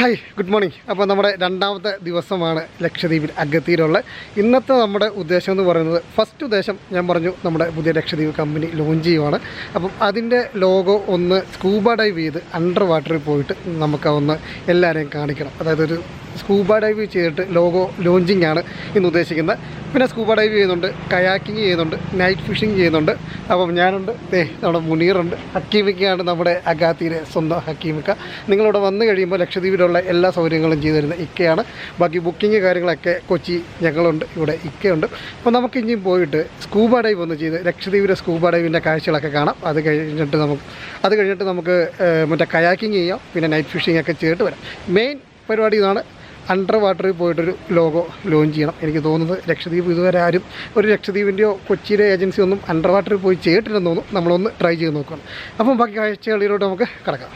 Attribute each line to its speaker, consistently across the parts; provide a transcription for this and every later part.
Speaker 1: Hi good morning. അപ്പോൾ നമ്മുടെ രണ്ടാമത്തെ ദിവസമാണ് ലക്ഷദ്വീപിൽ അഗത്തിയിലുള്ള. ഇന്നത്തെ നമ്മുടെ ഉദ്ദേശം എന്ന് പറയുന്നത്, ഫസ്റ്റ് ഉദ്ദേശം ഞാൻ പറഞ്ഞു നമ്മുടെ പുതിയ ലക്ഷദ്വീപ് കമ്പനി ലോഞ്ച് ചെയ്യുവാണ്. അപ്പം അതിൻ്റെ ലോഗോ ഒന്ന് സ്കൂബ ഡൈവ് ചെയ്ത് അണ്ടർ വാട്ടറിൽ പോയിട്ട് നമുക്ക് ഒന്ന് എല്ലാവരെയും കാണിക്കണം. അതായത് ഒരു സ്കൂബ ഡൈവ് ചെയ്തിട്ട് ലോഗോ ലോഞ്ചിങ് ആണ് ഇന്ന് ഉദ്ദേശിക്കുന്നത്. പിന്നെ സ്കൂബ ഡൈവ് ചെയ്യുന്നുണ്ട്, കയാക്കിങ് ചെയ്യുന്നുണ്ട്, നൈറ്റ് ഫിഷിങ് ചെയ്യുന്നുണ്ട്. അപ്പം ഞാനുണ്ട്, നമ്മുടെ മുനീറുണ്ട്, ഹക്കീമിക്കയാണ് നമ്മുടെ അഗാത്തിയിലെ സ്വന്തം ഹക്കീമിക്ക. നിങ്ങളിവിടെ വന്നു കഴിയുമ്പോൾ ലക്ഷദ്വീപിലുള്ള എല്ലാ സൗകര്യങ്ങളും ചെയ്തു തരുന്ന ഇക്കയാണ്. ബാക്കി ബുക്കിങ് കാര്യങ്ങളൊക്കെ കൊച്ചി ഞങ്ങളുണ്ട്, ഇവിടെ ഇക്കയുണ്ട്. അപ്പോൾ നമുക്ക് ഇനിയും പോയിട്ട് സ്കൂബ ഡൈവ് ഒന്ന് ചെയ്ത് ലക്ഷദ്വീപിലെ സ്കൂബ ഡൈവിൻ്റെ കാഴ്ചകളൊക്കെ കാണാം. അത് കഴിഞ്ഞിട്ട് നമുക്ക് മറ്റേ കയാക്കിങ് ചെയ്യാം, പിന്നെ നൈറ്റ് ഫിഷിംഗ് ഒക്കെ ചെയ്തിട്ട് വരാം. മെയിൻ പരിപാടി ഇതാണ്, അണ്ടർ വാട്ടറിൽ പോയിട്ടൊരു ലോഗോ ലോഞ്ച് ചെയ്യണം. എനിക്ക് തോന്നുന്നത് ലക്ഷദ്വീപ് ഇതുവരെ ആരും ഒരു ലക്ഷദ്വീപിൻ്റെയോ കൊച്ചിയിലെ ഏജൻസി ഒന്നും അണ്ടർ വാട്ടറിൽ പോയി ചെയ്തിട്ടില്ലെന്ന് തോന്നുന്നു. നമ്മളൊന്ന് ട്രൈ ചെയ്ത് നോക്കണം. അപ്പം ബാക്കി കാഴ്ചകളിലോട്ട് നമുക്ക് കിടക്കാം.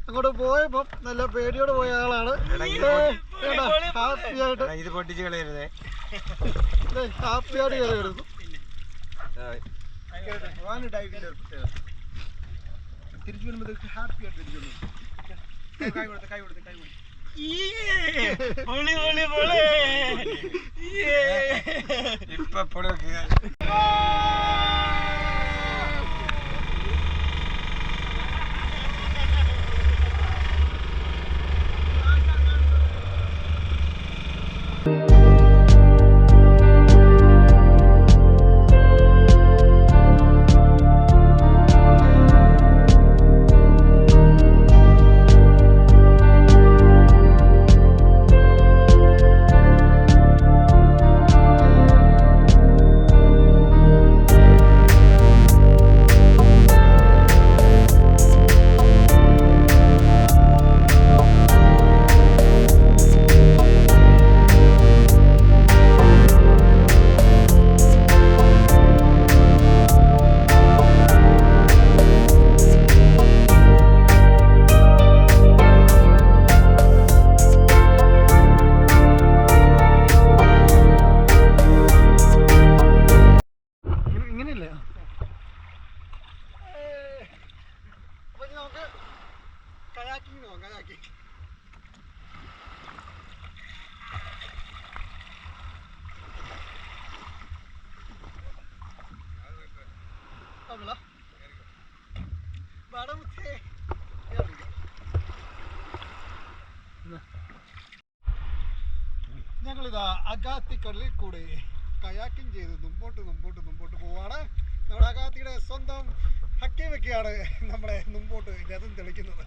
Speaker 1: അങ്ങോട്ട് പോയപ്പം നല്ല പേടിയോട് പോയ ആളാണ്. ഹാപ്പിയായിട്ട് കയറിയിരുന്നു. തിരിച്ചു വരുമ്പോഴത്തേക്ക് ഹാപ്പിയായിട്ട് തിരിച്ചു വന്നു. കൈ കൊടുത്ത്
Speaker 2: ഇപ്പൊ പൊളിയൊക്കെ
Speaker 1: ഞങ്ങളിതാ അഗാത്തിക്കടലിൽ കൂടെ കയാക്കിങ് ചെയ്ത് മുമ്പോട്ട് പോവാണ്. നമ്മുടെ അഗാത്തിയുടെ സ്വന്തം ഹക്കീമൊക്കെയാണ് നമ്മുടെ മുമ്പോട്ട് രഥം തെളിക്കുന്നത്.